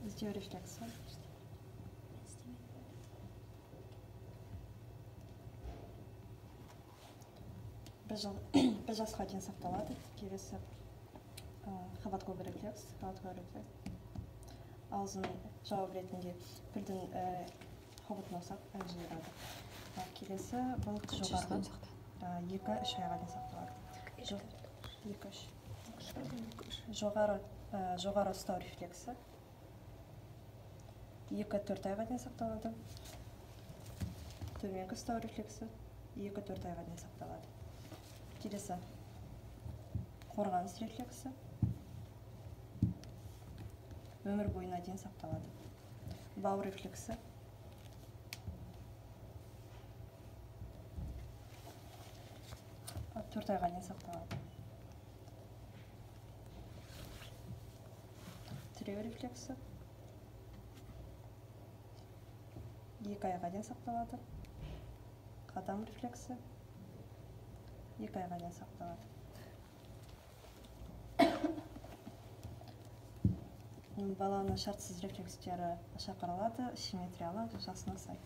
іздеу рефлексі. бір жасқа дейін сақталады. Келесі қабат-көбір рефлекс. Аузын жауап ретінде пілдің қобытын жиырады. Келесі бұл жоғарғы 2-3 айға дейін сақталады. 2-3. Жоғары ұстау рефлексі 2-4 айға дейін сақталады. Төменгі ұстау рефлексі 2-4 айға дейін сақталады. Келесі қорғаныс рефлексі өмір бойына дейін сақталады. Бау рефлексі 4 айға дейін сақталады. Тіреу рефлексі 2 айға дейін сақталады. Қадам рефлексі 2 айға дейін сақталады. Баланың шартсыз рефлекстері шақырылады, симметриялы, жасына сай.